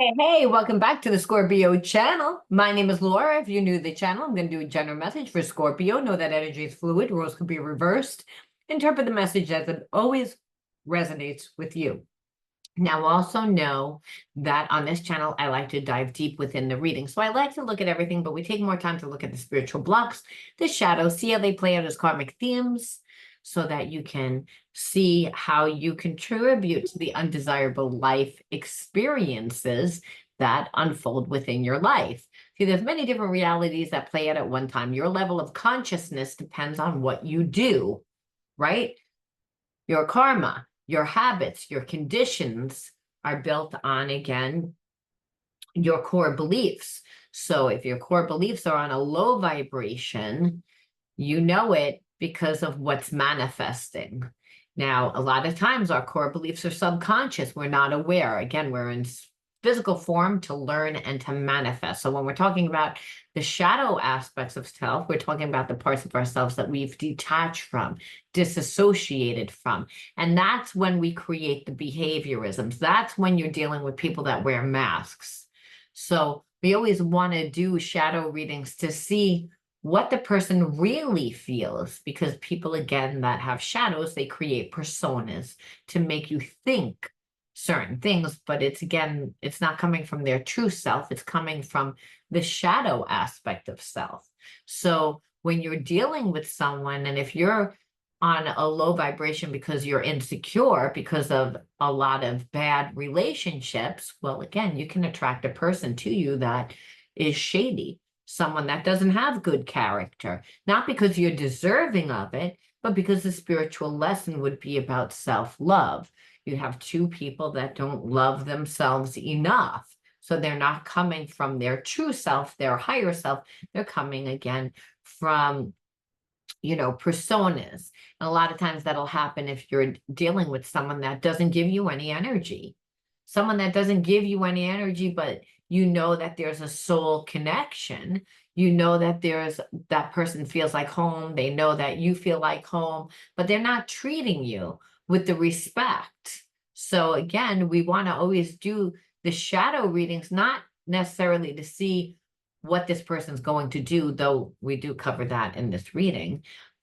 Hey, welcome back to the Scorpio channel. My name is Laura. If you're new to the channel, I'm going to do a general message for Scorpio. Know that energy is fluid, roles can be reversed. Interpret the message as it always resonates with you. Now, also know that on this channel, I like to dive deep within the reading. So I like to look at everything, but we take more time to look at the spiritual blocks, the shadows, see how they play out as karmic themes, so that you can see how you contribute to the undesirable life experiences that unfold within your life. See, there's many different realities that play out at one time. Your level of consciousness depends on what you do, right? Your karma, your habits, your conditions are built on, again, your core beliefs. So if your core beliefs are on a low vibration, you know it because of what's manifesting. Now, a lot of times our core beliefs are subconscious. We're not aware. Again, we're in physical form to learn and to manifest. So when we're talking about the shadow aspects of self, we're talking about the parts of ourselves that we've detached from, disassociated from. And that's when we create the behaviorisms. That's when you're dealing with people that wear masks. So we always want to do shadow readings to see what the person really feels, because people, again, that have shadows, they create personas to make you think certain things, but again, it's not coming from their true self, it's coming from the shadow aspect of self. So when you're dealing with someone, and if you're on a low vibration because you're insecure because of a lot of bad relationships, well, again, you can attract a person to you that is shady, someone that doesn't have good character, not because you're deserving of it, but because the spiritual lesson would be about self-love. You have two people that don't love themselves enough. So they're not coming from their true self, their higher self. They're coming, again, from personas. And a lot of times that'll happen if you're dealing with someone that doesn't give you any energy. Someone that doesn't give you any energy, but you know that there's a soul connection. You know that that person feels like home. They know that you feel like home, but they're not treating you with the respect. So again, we want to always do the shadow readings, not necessarily to see what this person's going to do, though we do cover that in this reading,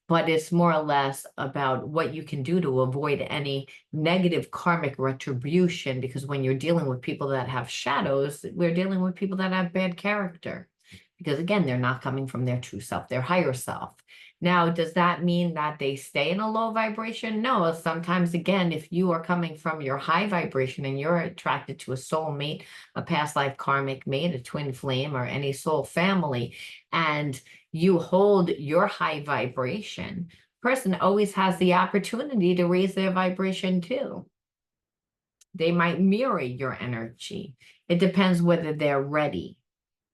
but it's more or less about what you can do to avoid any negative karmic retribution, because when you're dealing with people that have shadows, we're dealing with people that have bad character, because again, they're not coming from their true self, their higher self. Now, does that mean that they stay in a low vibration? No, sometimes, again, if you are coming from your high vibration and you're attracted to a soulmate, a past life karmic mate, a twin flame, or any soul family, and you hold your high vibration, person always has the opportunity to raise their vibration too. They might mirror your energy. It depends whether they're ready.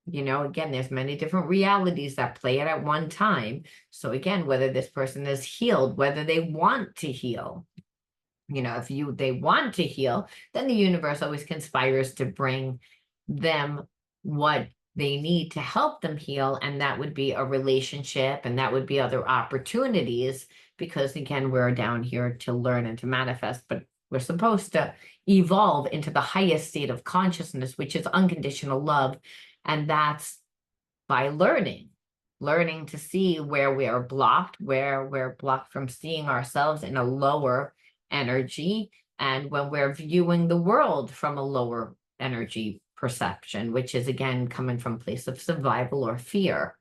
Again, there's many different realities that play it at one time. So again, whether this person is healed, whether they want to heal, if they want to heal, then the universe always conspires to bring them what they need to help them heal. And that would be a relationship, and that would be other opportunities, because again, we're down here to learn and to manifest, but we're supposed to evolve into the highest state of consciousness, which is unconditional love. And that's by learning to see where we are blocked, where we're blocked from seeing ourselves in a lower energy, and when we're viewing the world from a lower energy perception, which is, again, coming from a place of survival or fear.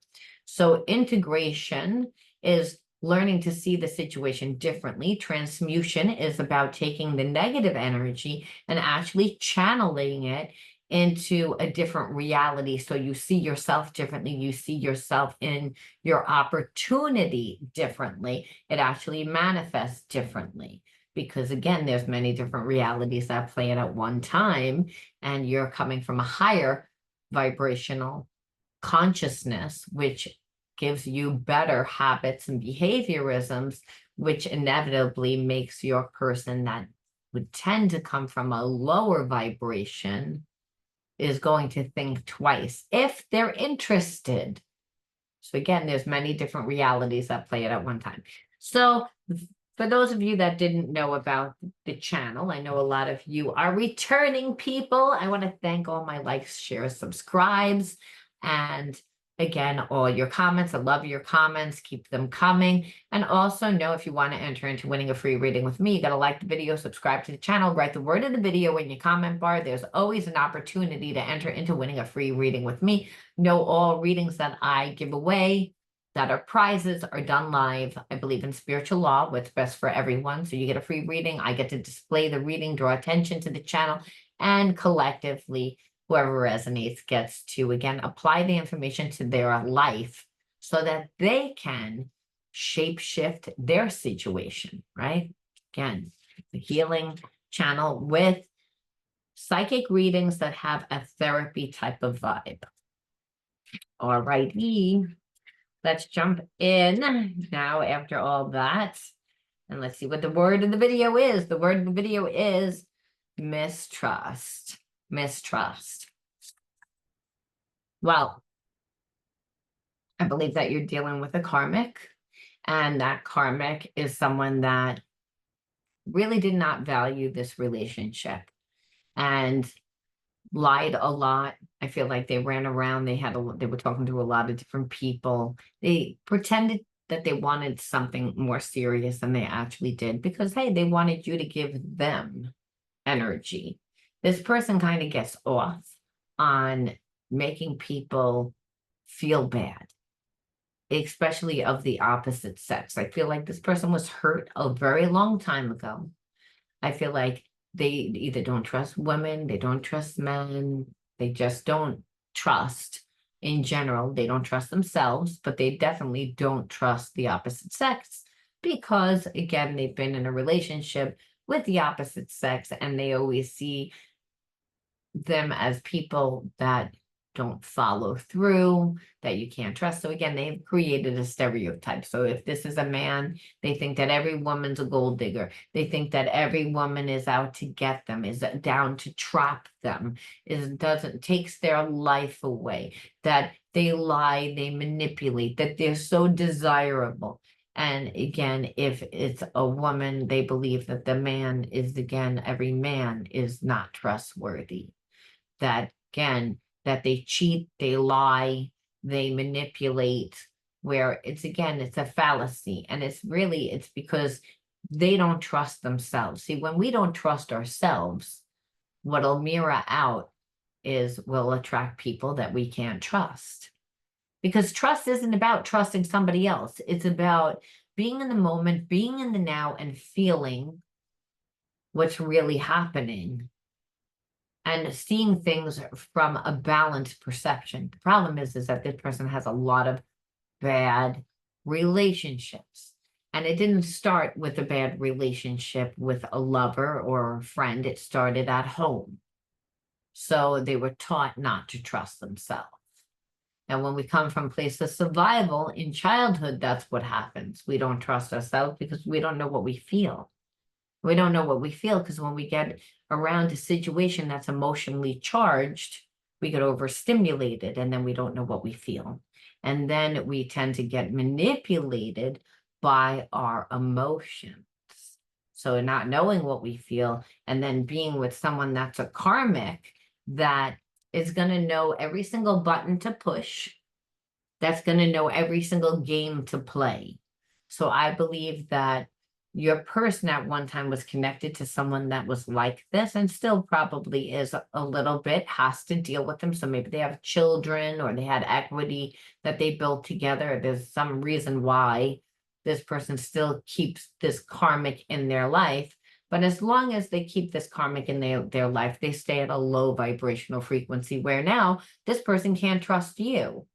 So integration is learning to see the situation differently. Transmutation is about taking the negative energy and actually channeling it into a different reality. So you see yourself differently. You see yourself in your opportunity differently. It actually manifests differently, because again, there's many different realities that play it at one time, and you're coming from a higher vibrational consciousness, which gives you better habits and behaviorisms, which inevitably makes your person that would tend to come from a lower vibration is going to think twice if they're interested. So again, there's many different realities that play it at one time. So For those of you that didn't know about the channel, I know a lot of you are returning people. I want to thank all my likes, shares, subscribes, and again, all your comments. I love your comments. Keep them coming. And also know if you want to enter into winning a free reading with me, you got to like the video, subscribe to the channel, write the word of the video in your comment bar. There's always an opportunity to enter into winning a free reading with me. Know all readings that I give away that are prizes are done live. I believe in spiritual law, what's best for everyone. So you get a free reading. I get to display the reading, draw attention to the channel, and collectively, whoever resonates gets to, again, apply the information to their life so that they can shape shift their situation, right? Again, the healing channel with psychic readings that have a therapy type of vibe. All righty. Let's jump in now after all that. And let's see what the word of the video is. The word of the video is mistrust. Mistrust. Well, I believe that you're dealing with a karmic, and that karmic is someone that really did not value this relationship and lied a lot. I feel like they ran around, they were talking to a lot of different people. They pretended that they wanted something more serious than they actually did because, hey, they wanted you to give them energy. This person kind of gets off on making people feel bad, especially of the opposite sex. I feel like this person was hurt a very long time ago. I feel like they either don't trust women, they don't trust men, they just don't trust in general. They don't trust themselves, but they definitely don't trust the opposite sex because, again, they've been in a relationship with the opposite sex and they always see them as people that don't follow through, that you can't trust. So again, they've created a stereotype. So if this is a man, they think that every woman's a gold digger. They think that every woman is out to get them, is down to trap them, takes their life away, that they lie, they manipulate, that they're so desirable. And again, if it's a woman, they believe that the man is, again, every man is not trustworthy. That, again, that they cheat, they lie, they manipulate, where it's, again, it's a fallacy. And it's because they don't trust themselves. See, when we don't trust ourselves, what'll mirror out is we'll attract people that we can't trust. Because trust isn't about trusting somebody else. It's about being in the moment, being in the now, and feeling what's really happening and seeing things from a balanced perception. The problem is that this person has a lot of bad relationships. And it didn't start with a bad relationship with a lover or a friend. It started at home. So they were taught not to trust themselves. And when we come from a place of survival in childhood, that's what happens. We don't trust ourselves because we don't know what we feel. We don't know what we feel because when we get around a situation that's emotionally charged, we get overstimulated and then we don't know what we feel. And then we tend to get manipulated by our emotions. So not knowing what we feel and then being with someone that's a karmic that is going to know every single button to push, that's going to know every single game to play. So I believe that your person at one time was connected to someone that was like this and still probably is a little bit, has to deal with them. So maybe they have children or they had equity that they built together. There's some reason why this person still keeps this karmic in their life. But as long as they keep this karmic in their life, they stay at a low vibrational frequency where now this person can't trust you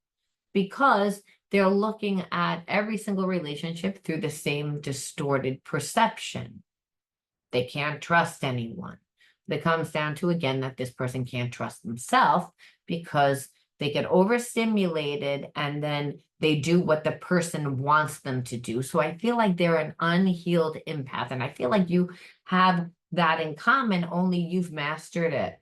because they're looking at every single relationship through the same distorted perception. They can't trust anyone. It comes down to, again, that this person can't trust themselves because they get overstimulated and then they do what the person wants them to do. So I feel like they're an unhealed empath. And I feel like you have that in common, only you've mastered it.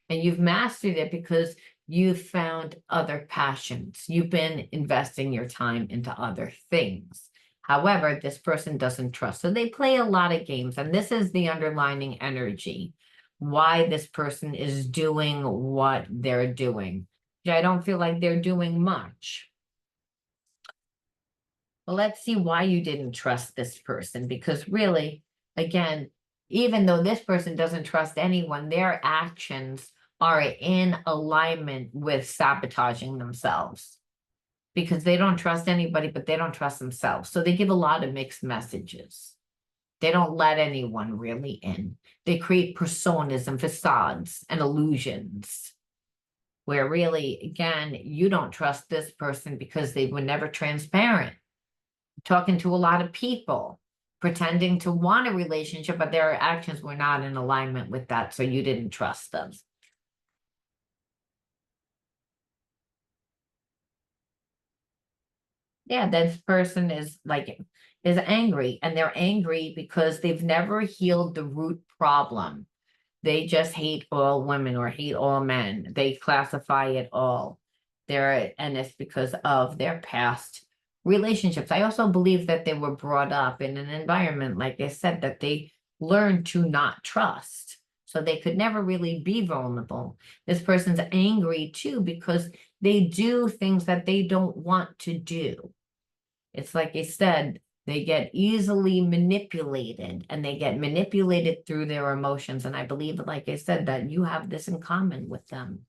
And you've mastered it because you've found other passions. You've been investing your time into other things. However, this person doesn't trust. So they play a lot of games, and this is the underlying energy, why this person is doing what they're doing. I don't feel like they're doing much. Well, let's see why you didn't trust this person, because really, again, even though this person doesn't trust anyone, their actions are in alignment with sabotaging themselves, because they don't trust anybody, but they don't trust themselves. So they give a lot of mixed messages. They don't let anyone really in. They create personas and facades and illusions, where really, again, you don't trust this person because they were never transparent, talking to a lot of people, pretending to want a relationship, but their actions were not in alignment with that, so you didn't trust them. Yeah, this person is angry, and they're angry because they've never healed the root problem. They just hate all women or hate all men. They classify it all. And it's because of their past relationships. I also believe that they were brought up in an environment, like I said, that they learned to not trust. So they could never really be vulnerable. This person's angry too because they do things that they don't want to do. It's like I said, they get easily manipulated, and they get manipulated through their emotions. And I believe, like I said, that you have this in common with them.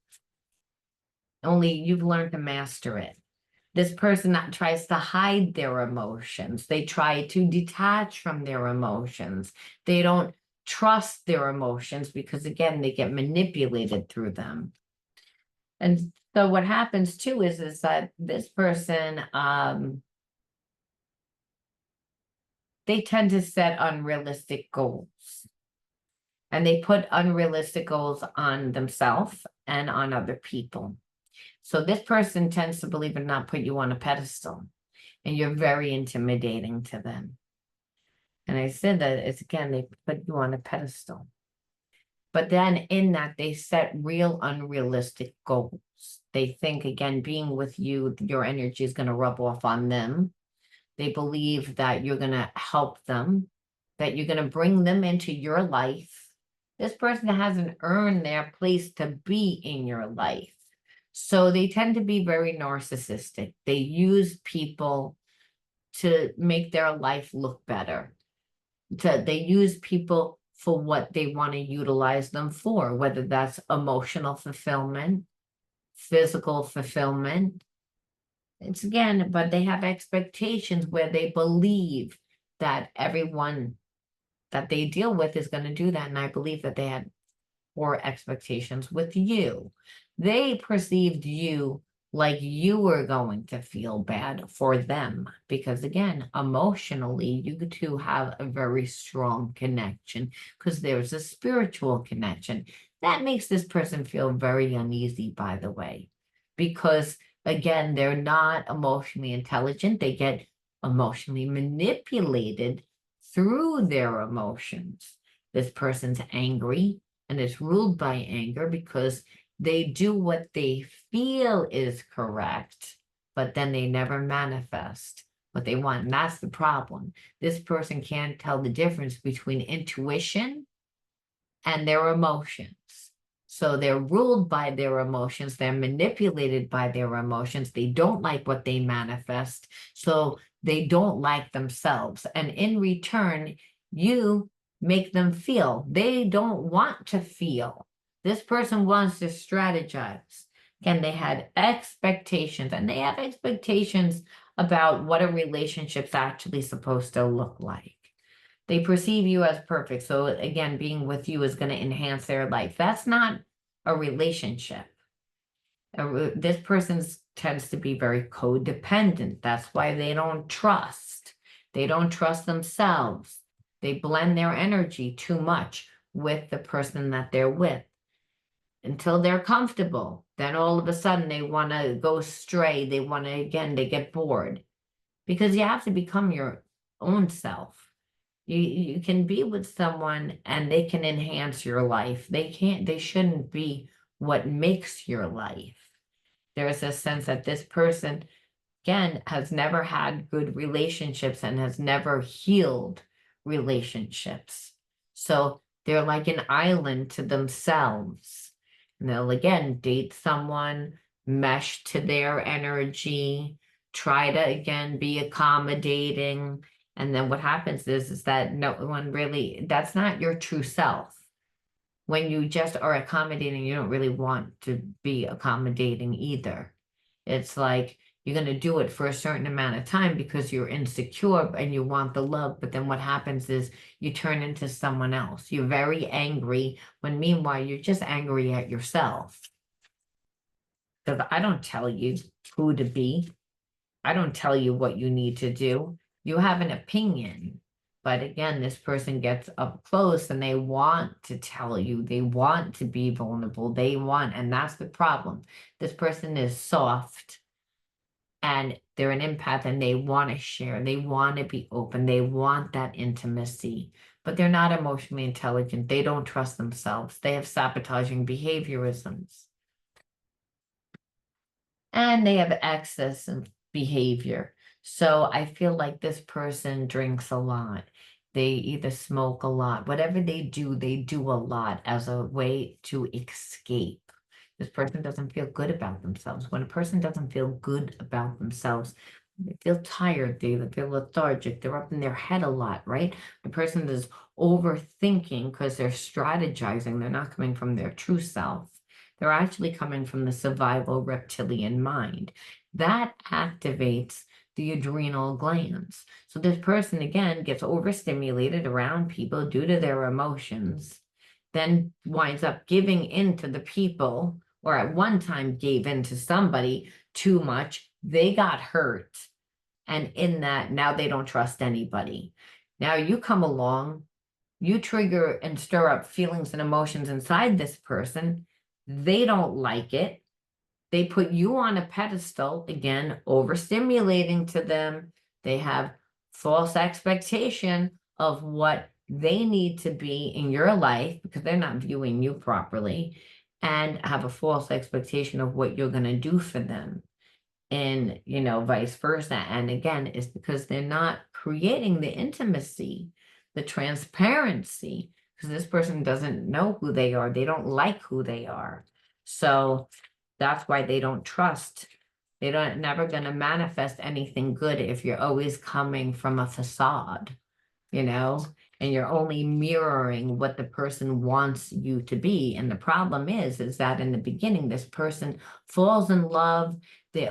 Only you've learned to master it. This person that tries to hide their emotions. They try to detach from their emotions. They don't trust their emotions because, again, they get manipulated through them. And so what happens too is that this person, they tend to set unrealistic goals, and they put unrealistic goals on themselves and on other people. So this person tends to, believe it or not, put you on a pedestal, and you're very intimidating to them. And I said that it's, again, they put you on a pedestal. But then in that, they set real unrealistic goals. They think, again, being with you, your energy is going to rub off on them. They believe that you're going to help them, that you're going to bring them into your life. This person hasn't earned their place to be in your life. So they tend to be very narcissistic. They use people to make their life look better. They use people for what they want to utilize them for, whether that's emotional fulfillment, physical fulfillment. It's, again, but they have expectations where they believe that everyone that they deal with is going to do that. And I believe that they had poor expectations with you. They perceived you like you were going to feel bad for them because, again, emotionally, you two have a very strong connection because there's a spiritual connection. That makes this person feel very uneasy, by the way, because, again, they're not emotionally intelligent. They get emotionally manipulated through their emotions. This person's angry and is ruled by anger because they do what they feel is correct, but then they never manifest what they want. And that's the problem. This person can't tell the difference between intuition and their emotions. So they're ruled by their emotions. They're manipulated by their emotions. They don't like what they manifest. So they don't like themselves. And in return, you make them feel. They don't want to feel. This person wants to strategize. Again, they had expectations, and they have expectations about what a relationship's actually supposed to look like. They perceive you as perfect. So again, being with you is going to enhance their life. That's not a relationship. This person tends to be very codependent. That's why they don't trust. They don't trust themselves. They blend their energy too much with the person that they're with until they're comfortable. Then all of a sudden they want to go stray. They want to, again, they get bored because you have to become your own self. You can be with someone and they can enhance your life. They shouldn't be what makes your life. There's a sense that this person again, has never had good relationships and has never healed relationships. So they're like an island to themselves. And they'll again date someone, mesh to their energy, try to again be accommodating. And then what happens is that no one really, that's not your true self. When you just are accommodating, you don't really want to be accommodating either. It's like you're going to do it for a certain amount of time because you're insecure and you want the love. But then what happens is you turn into someone else. You're very angry when meanwhile you're just angry at yourself. Because I don't tell you who to be. I don't tell you what you need to do. You have an opinion. But again, this person gets up close and they want to tell you, they want to be vulnerable, and that's the problem. This person is soft and they're an empath and they want to share, they want to be open, they want that intimacy, but they're not emotionally intelligent. They don't trust themselves. They have sabotaging behaviorisms. And they have excess of behavior. So I feel like this person drinks a lot. They either smoke a lot. Whatever they do a lot as a way to escape. This person doesn't feel good about themselves. When a person doesn't feel good about themselves, they feel tired, they feel lethargic, they're up in their head a lot, right? The person is overthinking because they're strategizing. They're not coming from their true self. They're actually coming from the survival reptilian mind. That activates the adrenal glands. So this person, again, gets overstimulated around people due to their emotions, then winds up giving in to the people, or at one time gave in to somebody too much. They got hurt. And in that, now they don't trust anybody. Now you come along, you trigger and stir up feelings and emotions inside this person. They don't like it. They put you on a pedestal, again, overstimulating to them. They have false expectation of what they need to be in your life because they're not viewing you properly, and have a false expectation of what you're going to do for them. And, vice versa. And again, it's because they're not creating the intimacy, the transparency, because this person doesn't know who they are. They don't like who they are. So that's why they don't trust. They don't never going to manifest anything good if you're always coming from a facade, and you're only mirroring what the person wants you to be. And the problem is that in the beginning, this person falls in love. They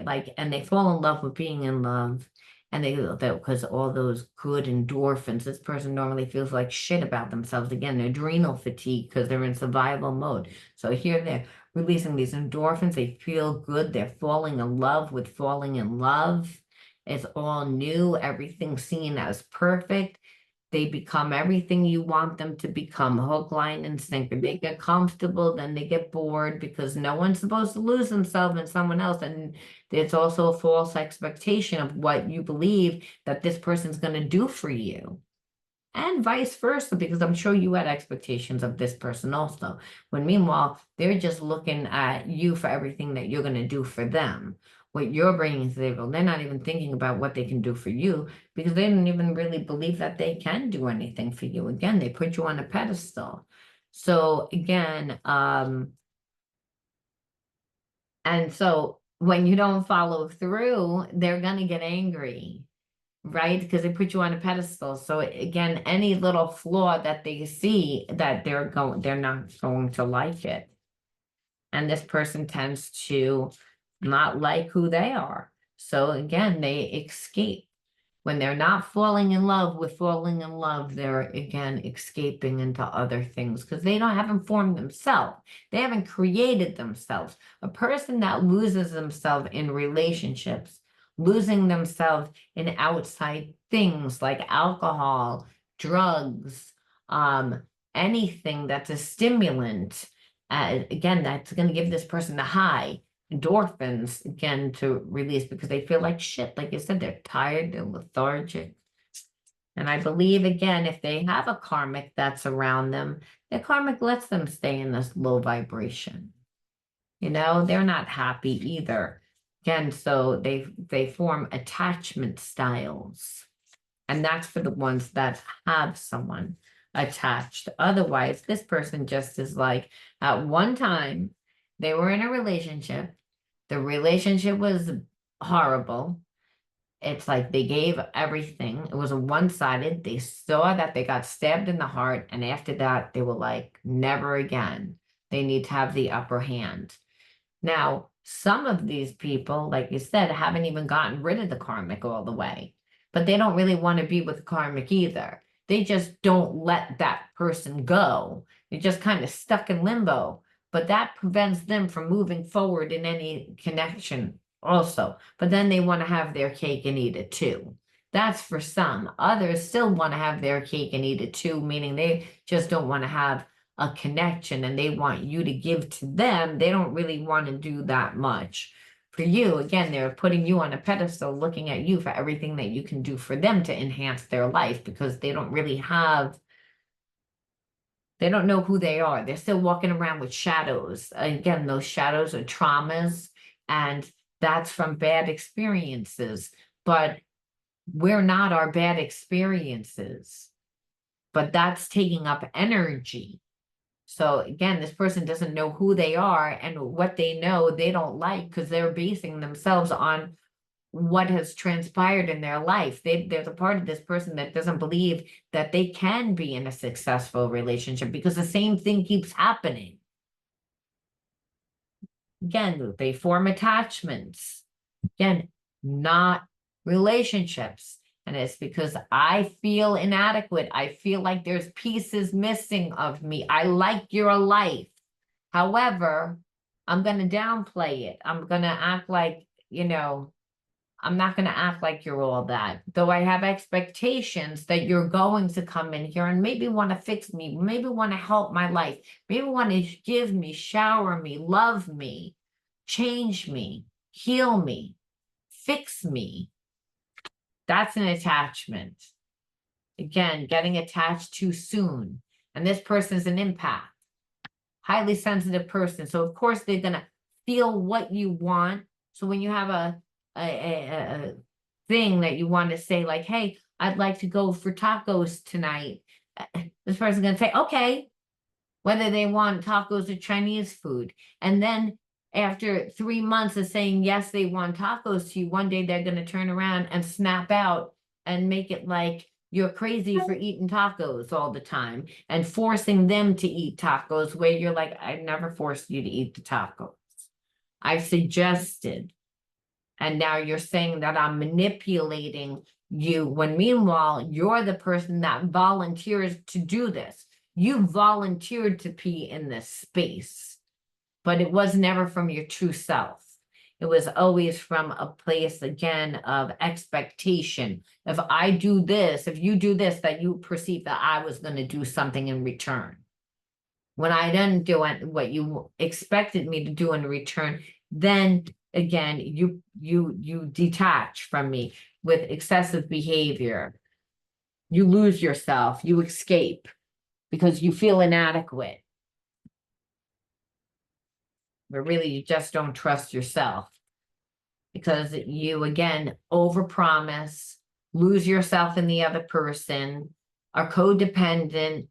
fall in love with being in love. And because all those good endorphins, this person normally feels like shit about themselves. Again, adrenal fatigue because they're in survival mode. So here they're releasing these endorphins. They feel good. They're falling in love with falling in love. It's all new. Everything's seen as perfect. They become everything you want them to become, hook, line, and sinker. They get comfortable, then they get bored because no one's supposed to lose themselves in someone else. And there's also a false expectation of what you believe that this person's going to do for you. And vice versa, because I'm sure you had expectations of this person also. When meanwhile, they're just looking at you for everything that you're going to do for them. What you're bringing to the table, they're not even thinking about what they can do for you because they don't even really believe that they can do anything for you. Again, they put you on a pedestal. So again, and so when you don't follow through, they're going to get angry, right? Because they put you on a pedestal. So again, any little flaw that they see that they're not going to like it. And this person tends to not like who they are. So again, they escape. When they're not falling in love with falling in love, they're again escaping into other things because they haven't formed themselves. They haven't created themselves. A person that loses themselves in relationships, losing themselves in outside things like alcohol, drugs, anything that's a stimulant, again, that's going to give this person a high. Endorphins again to release because they feel like shit. Like you said, they're tired, they're lethargic. And I believe again, if they have a karmic that's around them, the karmic lets them stay in this low vibration. They're not happy either. Again, so they form attachment styles. And that's for the ones that have someone attached. Otherwise, this person just is like, at one time, they were in a relationship. The relationship was horrible. It's like they gave everything. It was a one-sided. They saw that they got stabbed in the heart. And after that, they were like, never again. They need to have the upper hand. Now, some of these people, like you said, haven't even gotten rid of the karmic all the way, but they don't really want to be with the karmic either. They just don't let that person go. They're just kind of stuck in limbo, but that prevents them from moving forward in any connection also. But then they want to have their cake and eat it too. That's for some. Others still want to have their cake and eat it too, meaning they just don't want to have a connection and they want you to give to them. They don't really want to do that much for you. Again, they're putting you on a pedestal, looking at you for everything that you can do for them to enhance their life, because they don't really have, they don't know who they are. They're still walking around with shadows. Again, those shadows are traumas, and that's from bad experiences. But we're not our bad experiences, but that's taking up energy. So again, this person doesn't know who they are, and what they know they don't like, because they're basing themselves on what has transpired in their life. There's a part of this person that doesn't believe that they can be in a successful relationship because the same thing keeps happening. Again, they form attachments. Again, not relationships. And it's because I feel inadequate. I feel like there's pieces missing of me. I like your life. However, I'm going to downplay it. I'm going to act like, I'm not going to act like you're all that. Though I have expectations that you're going to come in here and maybe want to fix me, maybe want to help my life, maybe want to give me, shower me, love me, change me, heal me, fix me. That's an attachment. Again, getting attached too soon. And this person's an empath, highly sensitive person. So of course they're gonna feel what you want. So when you have a thing that you want to say, like, hey, I'd like to go for tacos tonight, this person's gonna say, okay, whether they want tacos or Chinese food. And then after 3 months of saying yes, they want tacos to you, one day they're going to turn around and snap out and make it like you're crazy for eating tacos all the time and forcing them to eat tacos, where you're like, I never forced you to eat the tacos. I suggested. And now you're saying that I'm manipulating you, when meanwhile, you're the person that volunteers to do this. You volunteered to be in this space, but it was never from your true self. It was always from a place, again, of expectation. If I do this, if you do this, that you perceive that I was going to do something in return. When I didn't do what you expected me to do in return, then again, you detach from me with excessive behavior. You lose yourself, you escape because you feel inadequate. But really, you just don't trust yourself, because you, again, overpromise, lose yourself in the other person, are codependent,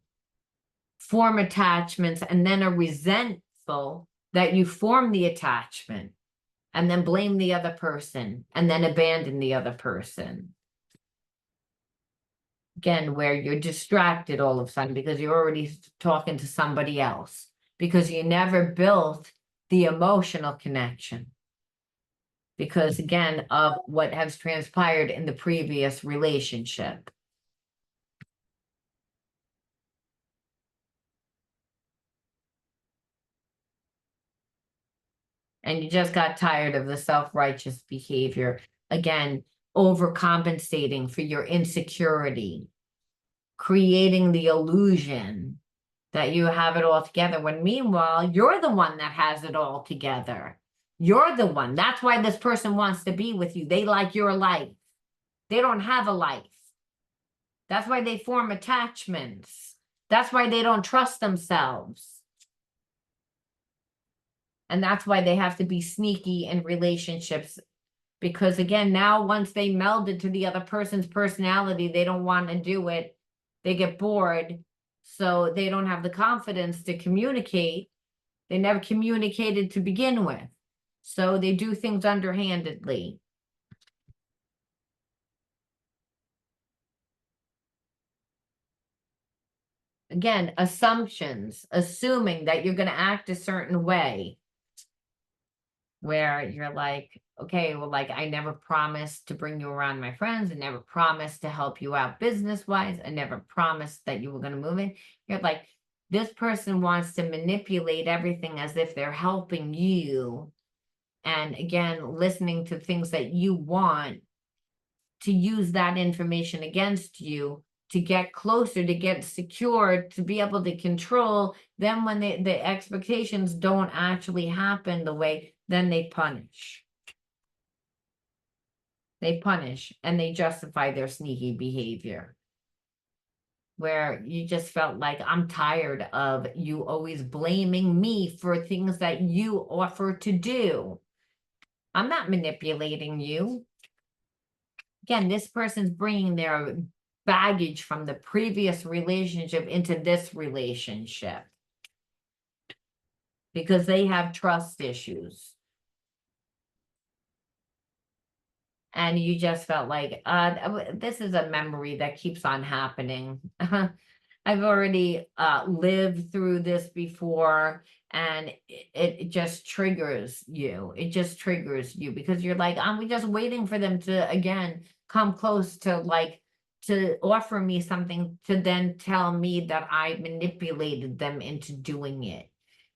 form attachments, and then are resentful that you form the attachment, and then blame the other person, and then abandon the other person. Again, where you're distracted all of a sudden because you're already talking to somebody else, because you never built the emotional connection, because again of what has transpired in the previous relationship. And you just got tired of the self-righteous behavior. Again, overcompensating for your insecurity, creating the illusion that you have it all together, when meanwhile, you're the one that has it all together. You're the one. That's why this person wants to be with you. They like your life. They don't have a life. That's why they form attachments. That's why they don't trust themselves. And that's why they have to be sneaky in relationships. Because again, now once they meld it to the other person's personality, they don't want to do it. They get bored. So they don't have the confidence to communicate. They never communicated to begin with. So they do things underhandedly. Again, assumptions, assuming that you're going to act a certain way, where you're like, okay, well, like, I never promised to bring you around my friends. I never promised to help you out business-wise. I never promised that you were going to move in. You're like, this person wants to manipulate everything as if they're helping you. And again, listening to things that you want to use that information against you, to get closer, to get secure, to be able to control. Then when the expectations don't actually happen the way, then they punish. They punish and they justify their sneaky behavior. Where you just felt like, I'm tired of you always blaming me for things that you offer to do. I'm not manipulating you. Again, this person's bringing their baggage from the previous relationship into this relationship because they have trust issues. And you just felt like, this is a memory that keeps on happening. I've already lived through this before, and it just triggers you. It just triggers you because you're like, I'm just waiting for them to, again, come close to like, to offer me something to then tell me that I manipulated them into doing it.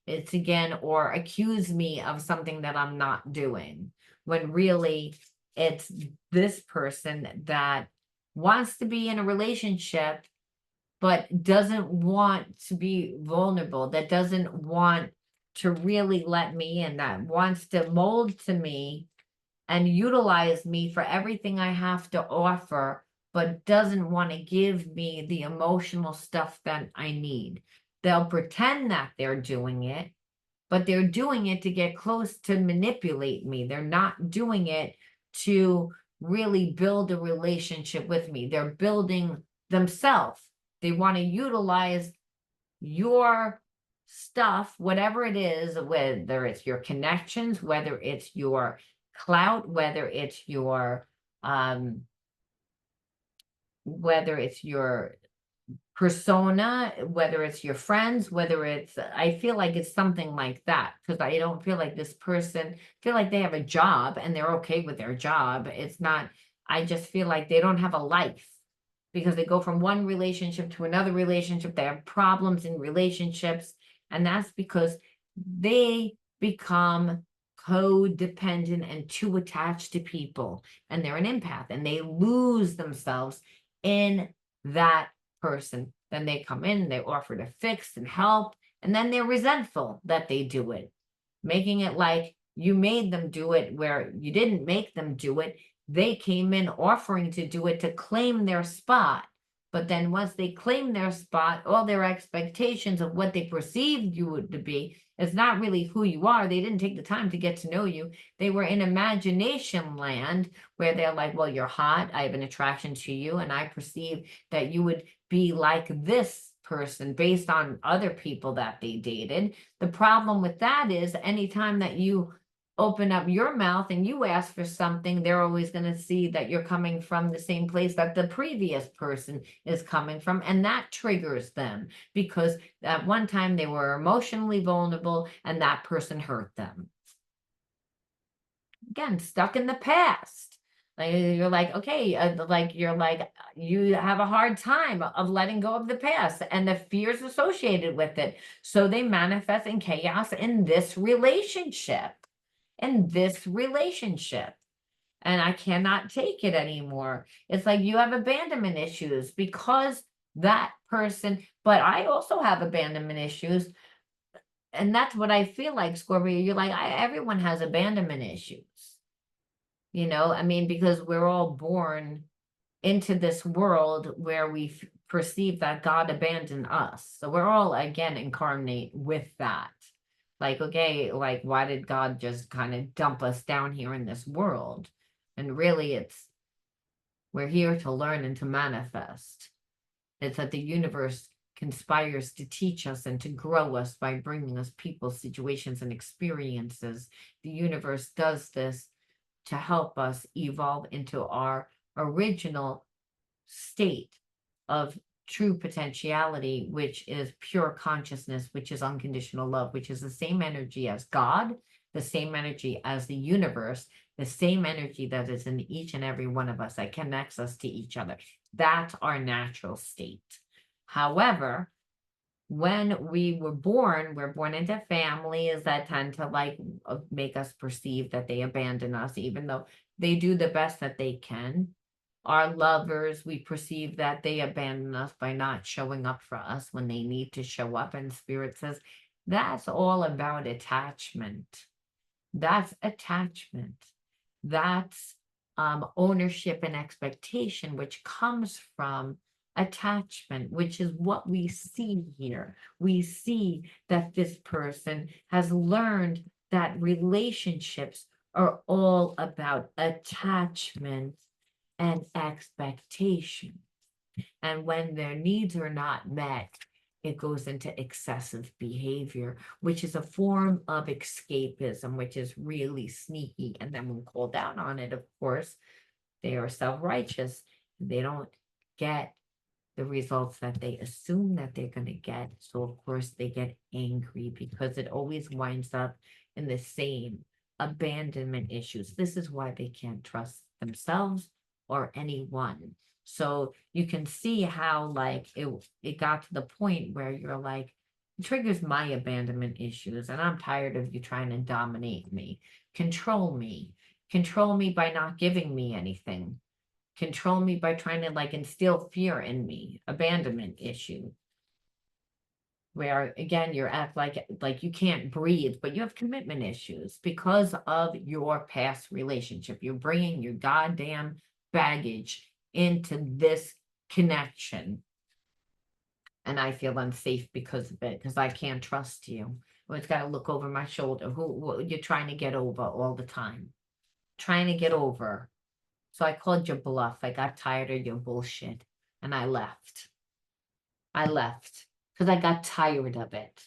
It's again, or accuse me of something that I'm not doing, when really it's this person that wants to be in a relationship but doesn't want to be vulnerable, that doesn't want to really let me in, that wants to mold to me and utilize me for everything I have to offer, but doesn't want to give me the emotional stuff that I need. They'll pretend that they're doing it, but they're doing it to get close to manipulate me. They're not doing it to really build a relationship with me. They're building themselves. They want to utilize your stuff, whatever it is, whether it's your connections, whether it's your clout, whether it's your persona, whether it's your friends, whether it's, I feel like it's something like that, because I don't feel like this person, feel like they have a job and they're okay with their job. It's not, I just feel like they don't have a life because they go from one relationship to another relationship. They have problems in relationships, and that's because they become codependent and too attached to people, and they're an empath and they lose themselves in that person. Then they come in, they offer to fix and help, and then they're resentful that they do it, making it like you made them do it where you didn't make them do it. They came in offering to do it to claim their spot. But then once they claim their spot, all their expectations of what they perceived you to be is not really who you are. They didn't take the time to get to know you. They were in imagination land where they're like, well, you're hot. I have an attraction to you. And I perceive that you would be like this person based on other people that they dated. The problem with that is anytime that you open up your mouth and you ask for something, they're always going to see that you're coming from the same place that the previous person is coming from. And that triggers them because at one time they were emotionally vulnerable and that person hurt them. Again, stuck in the past. Like you're like, okay, you have a hard time of letting go of the past and the fears associated with it. So they manifest in chaos in this relationship. And I cannot take it anymore. It's like you have abandonment issues because that person, but I also have abandonment issues. And that's what I feel like, Scorpio. You're like, everyone has abandonment issues. You know, I mean, because we're all born into this world where we perceive that God abandoned us. So we're all, again, incarnate with that. Like, okay, like, why did God just kind of dump us down here in this world? And really, we're here to learn and to manifest. It's that the universe conspires to teach us and to grow us by bringing us people, situations, and experiences. The universe does this to help us evolve into our original state of true potentiality, which is pure consciousness, which is unconditional love, which is the same energy as God, the same energy as the universe, the same energy that is in each and every one of us that connects us to each other. That's our natural state. However, when we're born into families that tend to like make us perceive that they abandon us, even though they do the best that they can. Our lovers, we perceive that they abandon us by not showing up for us when they need to show up. And Spirit says that's all about attachment. That's attachment. That's ownership and expectation, which comes from attachment, which is what we see here. We see that this person has learned that relationships are all about attachment and expectation. And when their needs are not met, it goes into excessive behavior, which is a form of escapism, which is really sneaky. And then when called out on it, of course, they are self-righteous. They don't get the results that they assume that they're going to get. So, of course, they get angry because it always winds up in the same abandonment issues. This is why they can't trust themselves or anyone. So you can see how like it got to the point where you're like, it triggers my abandonment issues, and I'm tired of you trying to dominate me, control me by not giving me anything, control me by trying to like instill fear in me, abandonment issue. Where again you act like you can't breathe, but you have commitment issues because of your past relationship. You're bringing your goddamn baggage into this connection, and I feel unsafe because of it, because I can't trust you. I always got to look over my shoulder. Who you're trying to get over all the time, trying to get over. So I called your bluff. I got tired of your bullshit, and I left. Because I got tired of it.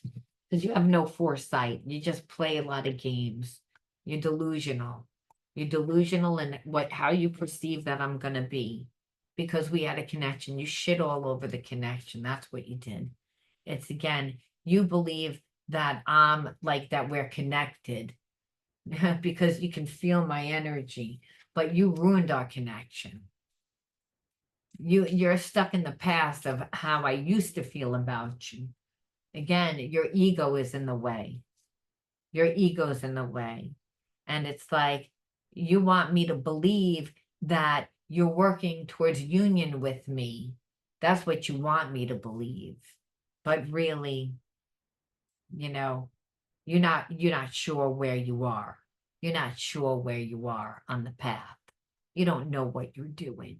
Because you have no foresight. You just play a lot of games. You're delusional. You're delusional in how you perceive that I'm gonna be. Because we had a connection. You shit all over the connection. That's what you did. It's again, you believe that I'm like that we're connected because you can feel my energy, but you ruined our connection. You're stuck in the past of how I used to feel about you. Again, your ego is in the way. Your ego's in the way. And it's like, you want me to believe that you're working towards union with me. That's what you want me to believe. But really, you know, you're not sure where you are. You're not sure where you are on the path. You don't know what you're doing.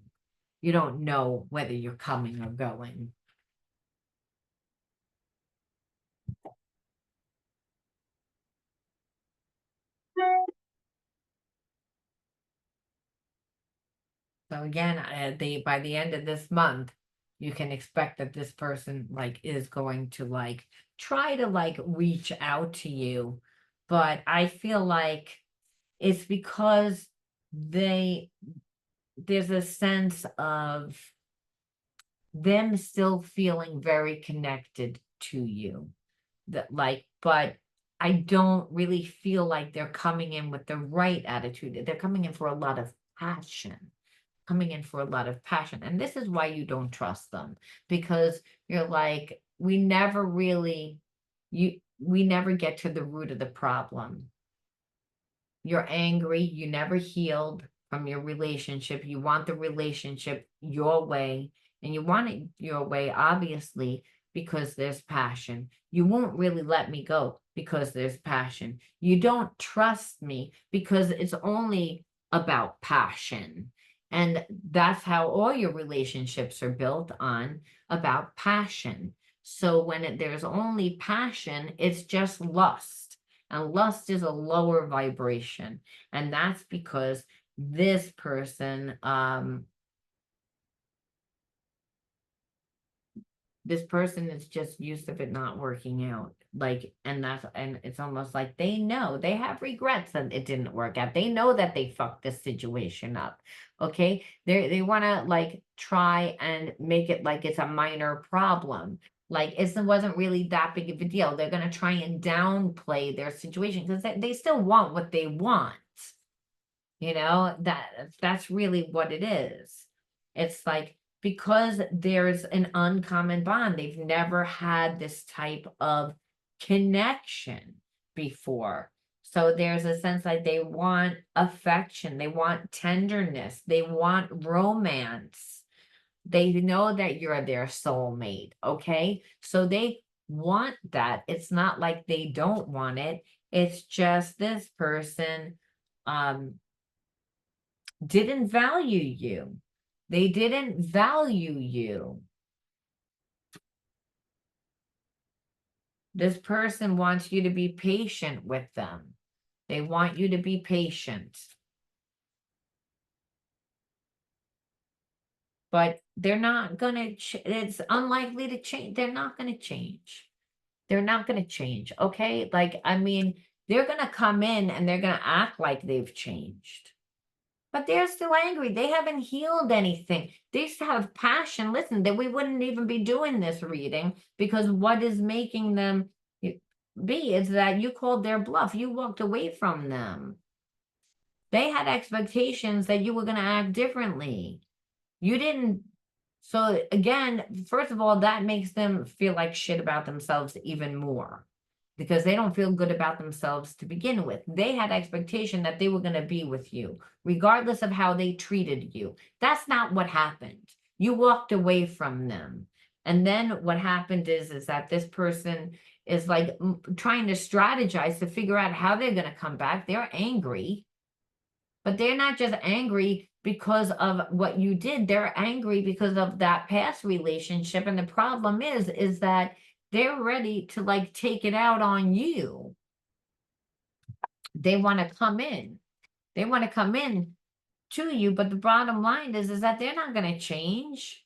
You don't know whether you're coming or going. So again, by the end of this month, you can expect that this person like is going to like try to like reach out to you, but I feel like it's because there's a sense of them still feeling very connected to you, that like, but I don't really feel like they're coming in with the right attitude. They're coming in for a lot of passion, coming in for a lot of passion. And this is why you don't trust them, because you're like, we never get to the root of the problem. You're angry, you never healed from your relationship. You want the relationship your way, and you want it your way, obviously, because there's passion. You won't really let me go because there's passion. You don't trust me because it's only about passion. And that's how all your relationships are built on, about passion. So when there's only passion, it's just lust. And lust is a lower vibration. And that's because this person, is just used to it not working out. Like, and it's almost like they know they have regrets that it didn't work out. They know that they fucked this situation up. Okay. They want to like try and make it like it's a minor problem. Like it wasn't really that big of a deal. They're going to try and downplay their situation because they still want what they want. You know, that's really what it is. It's like because there's an uncommon bond, they've never had this type of connection before. So there's a sense like they want affection, they want tenderness, they want romance. They know that you're their soulmate, okay? So they want that. It's not like they don't want it. It's just this person didn't value you. They didn't value you. This person wants you to be patient with them. They want you to be patient. But they're not going to, it's unlikely to change. They're not going to change. They're not going to change. Okay. Like, I mean, they're going to come in and they're going to act like they've changed. But they're still angry. They haven't healed anything. They still have passion. Listen, that we wouldn't even be doing this reading because what is making them be is that you called their bluff. You walked away from them. They had expectations that you were going to act differently. You didn't. So again, first of all, that makes them feel like shit about themselves even more because they don't feel good about themselves to begin with. They had expectation that they were going to be with you, regardless of how they treated you. That's not what happened. You walked away from them. And then what happened is that this person is like trying to strategize to figure out how they're going to come back. They're angry, but they're not just angry because of what you did. They're angry because of that past relationship. And the problem is that they're ready to like take it out on you. They want to come in. They want to come in to you, but the bottom line is that they're not going to change.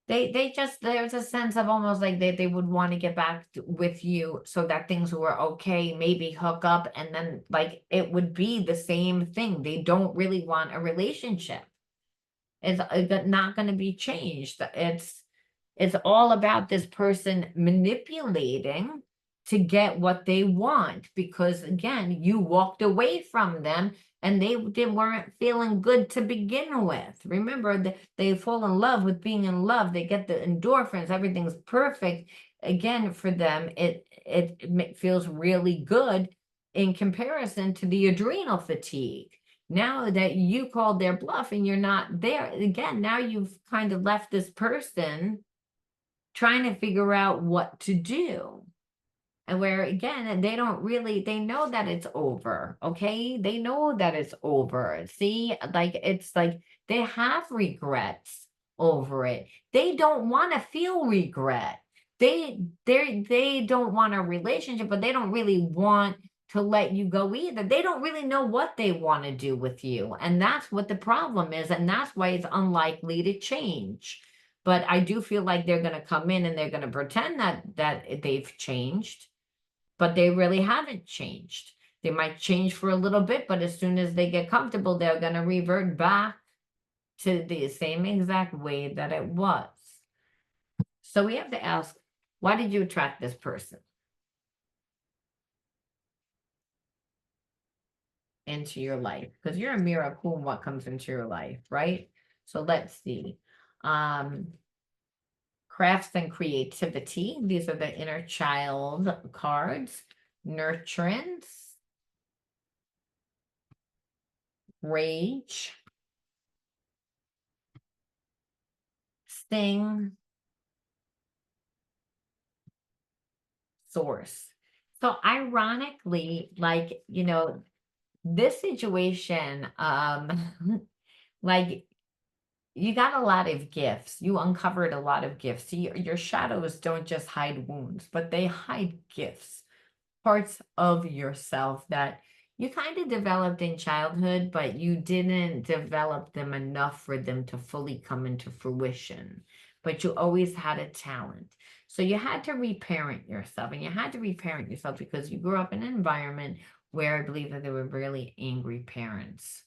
They just, there's a sense of almost like they would want to get back with you so that things were okay, maybe hook up, and then like it would be the same thing. They don't really want a relationship. It's not going to be changed. It's all about this person manipulating to get what they want because again, you walked away from them and they weren't feeling good to begin with. Remember, they fall in love with being in love. They get the endorphins. Everything's perfect. Again, for them, it feels really good in comparison to the adrenal fatigue. Now that you called their bluff and you're not there, again, now you've kind of left this person trying to figure out what to do. And where again, they know that it's over. Okay. They know that it's over. See, like it's like they have regrets over it. They don't want to feel regret. They don't want a relationship, but they don't really want to let you go either. They don't really know what they want to do with you. And that's what the problem is. And that's why it's unlikely to change. But I do feel like they're going to come in and they're going to pretend that they've changed, but they really haven't changed. They might change for a little bit, but as soon as they get comfortable, they're going to revert back to the same exact way that it was. So we have to ask, why did you attract this person into your life? Because you're a mirror of who and what comes into your life, right? So let's see. Crafts and creativity. These are the inner child cards. Nurturance. Rage. Sting. Source. So ironically, like, you know, this situation, like you got a lot of gifts. You uncovered a lot of gifts. Your shadows don't just hide wounds, but they hide gifts. parts of yourself that you kind of developed in childhood, but you didn't develop them enough for them to fully come into fruition. But you always had a talent. So you had to reparent yourself, and you had to reparent yourself because you grew up in an environment where I believe that there were really angry parents.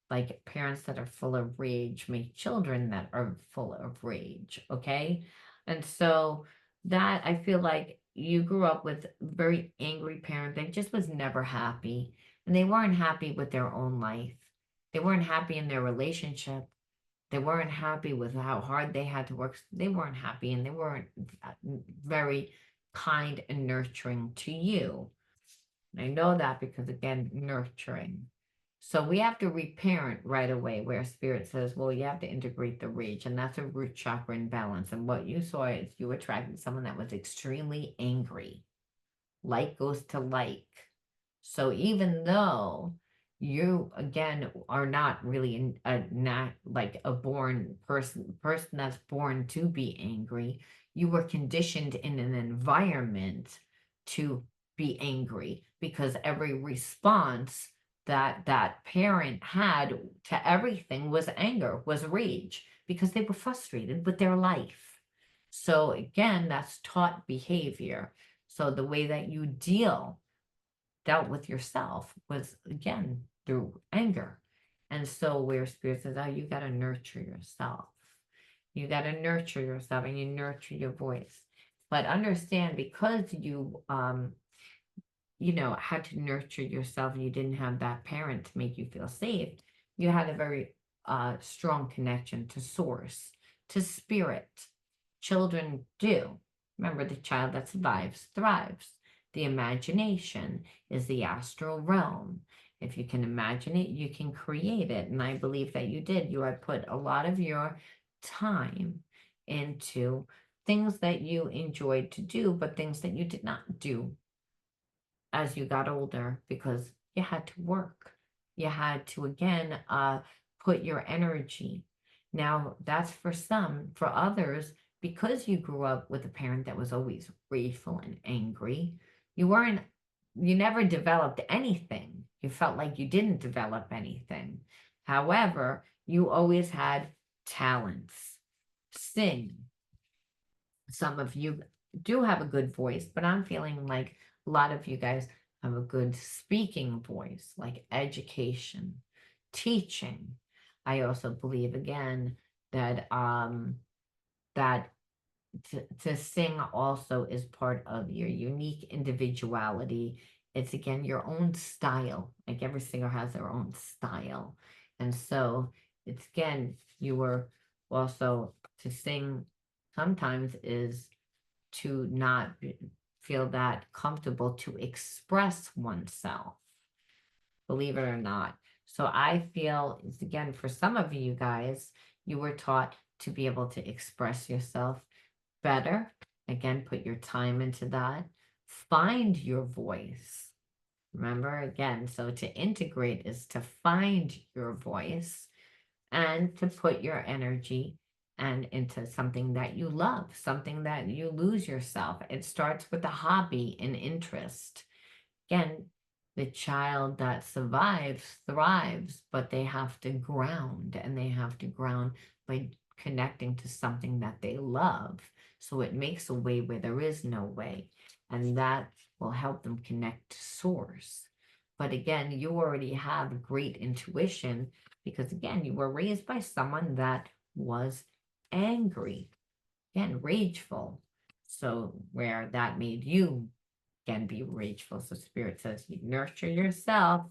Like parents that are full of rage make children that are full of rage, okay? And so that I feel like you grew up with very angry parents that just was never happy, and they weren't happy with their own life. They weren't happy in their relationship. They weren't happy with how hard they had to work. They weren't happy, and they weren't very kind and nurturing to you. I know that because, again, nurturing. So we have to reparent right away, where spirit says, well, you have to integrate the rage, and that's a root chakra imbalance. And what you saw is you attracted someone that was extremely angry. Like goes to like. So even though you, again, are not really not like a born person that's born to be angry, you were conditioned in an environment to be angry, because every response that that parent had to everything was anger, was rage, because they were frustrated with their life. So again, that's taught behavior. So the way that you dealt with yourself was, again, through anger. And so where spirit says, oh, you got to nurture yourself. You got to nurture yourself, and you nurture your voice. But understand, because you had to nurture yourself, and you didn't have that parent to make you feel safe, you had a very strong connection to source, to spirit. Children do. Remember, the child that survives thrives. The imagination is the astral realm. If you can imagine it, you can create it. And I believe that you did. You had put a lot of your time into things that you enjoyed to do, but things that you did not do as you got older, because you had to work. You had to, again, put your energy. Now, that's for some. For others, because you grew up with a parent that was always rageful and angry, you never developed anything. You felt like you didn't develop anything. However, you always had talents. Sing. Some of you do have a good voice, but I'm feeling like a lot of you guys have a good speaking voice, like education, teaching. I also believe, again, that that to sing also is part of your unique individuality. It's, again, your own style. Like every singer has their own style. And so it's, again, you were also to sing sometimes is to not feel that comfortable to express oneself, believe it or not. So I feel, again, for some of you guys, you were taught to be able to express yourself better. Again, put your time into that. Find your voice. Remember, again, so to integrate is to find your voice and to put your energy and into something that you love, something that you lose yourself. It starts with a hobby and interest. Again, the child that survives thrives, but they have to ground, and they have to ground by connecting to something that they love. So it makes a way where there is no way, and that will help them connect to source. But again, you already have great intuition, because, again, you were raised by someone that was angry, again, rageful. So where that made you, again, be rageful. So spirit says you nurture yourself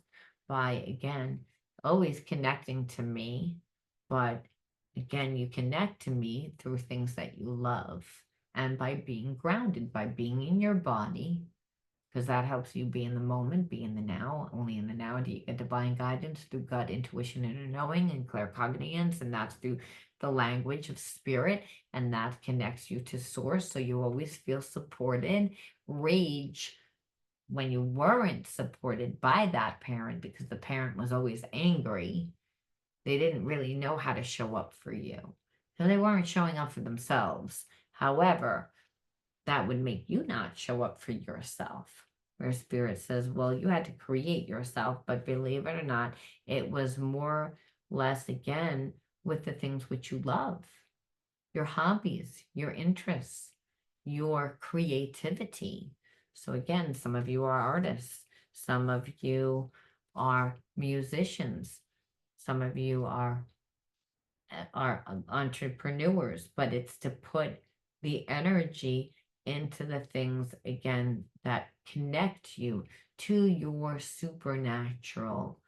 by, again, always connecting to me. But again, you connect to me through things that you love, and by being grounded, by being in your body, because that helps you be in the moment, be in the now. Only in the now do you get divine guidance through gut intuition and knowing and claircognizance, and that's through the language of spirit, and that connects you to source, so you always feel supported. Rage, when you weren't supported by that parent because the parent was always angry, they didn't really know how to show up for you, so they weren't showing up for themselves. However, that would make you not show up for yourself. where Spirit says, well, you had to create yourself, but believe it or not, it was more or less, again, with the things which you love, your hobbies, your interests, your creativity. So again, some of you are artists, some of you are musicians, some of you are entrepreneurs, but it's to put the energy into the things, again, that connect you to your supernatural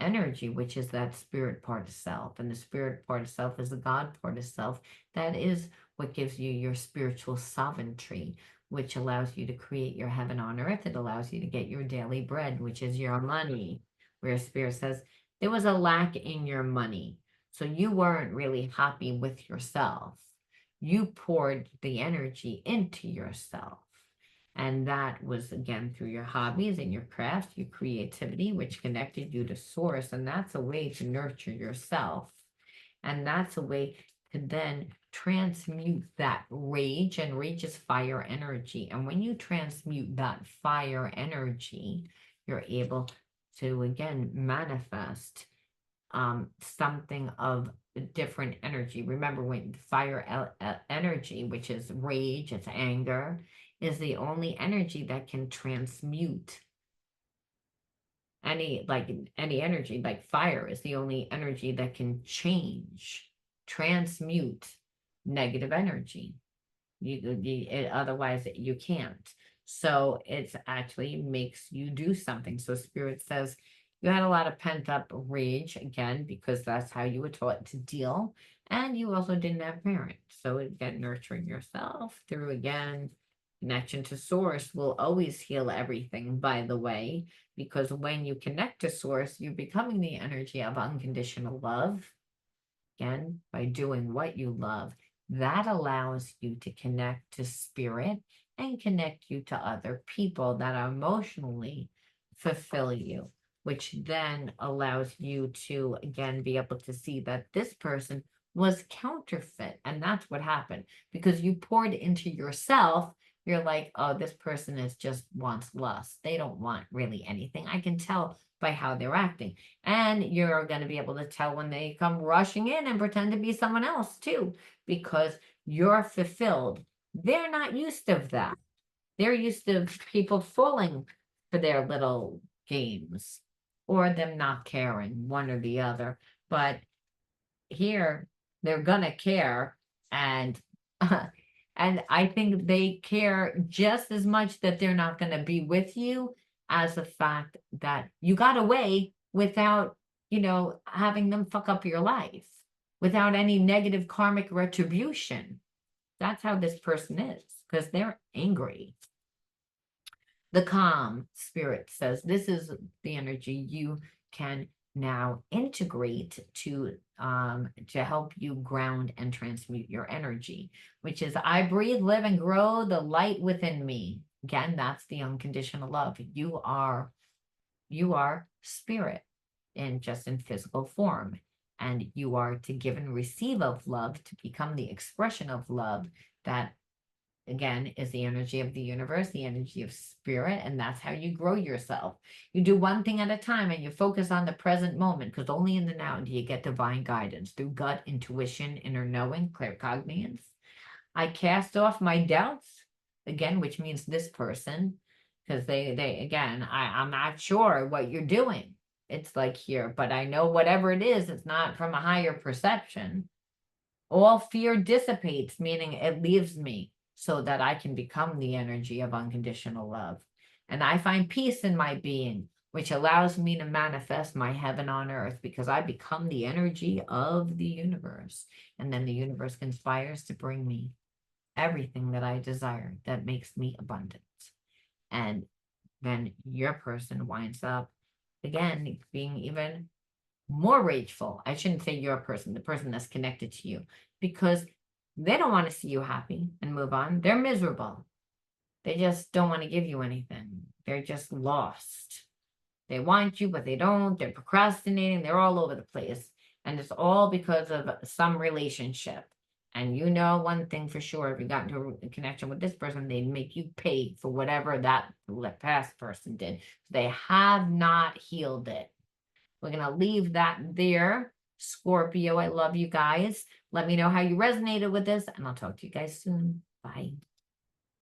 energy, which is that spirit part of self. And the spirit part of self is the God part of self. That is what gives you your spiritual sovereignty, which allows you to create your heaven on earth. It allows you to get your daily bread, which is your money, where Spirit says there was a lack in your money. So you weren't really happy with yourself. You poured the energy into yourself. And that was, again, through your hobbies and your craft, your creativity, which connected you to source. And that's a way to nurture yourself. And that's a way to then transmute that rage, and rage is fire energy. And when you transmute that fire energy, you're able to, again, manifest something of a different energy. Remember, when fire energy, which is rage, it's anger, is the only energy that can transmute any energy. Like fire is the only energy that can transmute negative energy. Otherwise you can't. So it's actually makes you do something. So Spirit says you had a lot of pent up rage, again, because that's how you were taught to deal. And you also didn't have parents. So again, nurturing yourself through, again, connection to source will always heal everything, by the way, because when you connect to source, you're becoming the energy of unconditional love. Again, by doing what you love, that allows you to connect to spirit and connect you to other people that emotionally fulfill you, which then allows you to, again, be able to see that this person was counterfeit. And that's what happened, because you poured into yourself. You're like, oh, this person is just wants lust. They don't want really anything. I can tell by how they're acting. And you're going to be able to tell when they come rushing in and pretend to be someone else too, because you're fulfilled. They're not used to that. They're used to people falling for their little games, or them not caring, one or the other. But here, they're gonna care, and and I think they care just as much that they're not gonna be with you, as the fact that you got away without, having them fuck up your life, without any negative karmic retribution. That's how this person is, because they're angry. The calm spirit says this is the energy you can now integrate to help you ground and transmute your energy, which is I breathe, live, and grow the light within me. Again, that's the unconditional love. You are spirit, in physical form, and you are to give and receive of love, to become the expression of love that, again, is the energy of the universe, the energy of spirit. And that's how you grow yourself. You do one thing at a time, and you focus on the present moment, because only in the now do you get divine guidance through gut, intuition, inner knowing, claircognizance. I cast off my doubts, again, which means this person, because they again, I'm not sure what you're doing. It's like here, but I know whatever it is, it's not from a higher perception. All fear dissipates, meaning it leaves me, so that I can become the energy of unconditional love. And I find peace in my being, which allows me to manifest my heaven on earth, because I become the energy of the universe. And then the universe conspires to bring me everything that I desire that makes me abundant. And then your person winds up, again, being even more rageful. I shouldn't say your person, the person that's connected to you, because they don't want to see you happy and move on. They're miserable. They just don't want to give you anything. They're just lost. They want you, but they don't. They're procrastinating. They're all over the place. And it's all because of some relationship. And you know one thing for sure, if you got into a connection with this person, they'd make you pay for whatever that past person did. They have not healed it. We're going to leave that there. Scorpio, I love you guys. Let me know how you resonated with this, and I'll talk to you guys soon. Bye.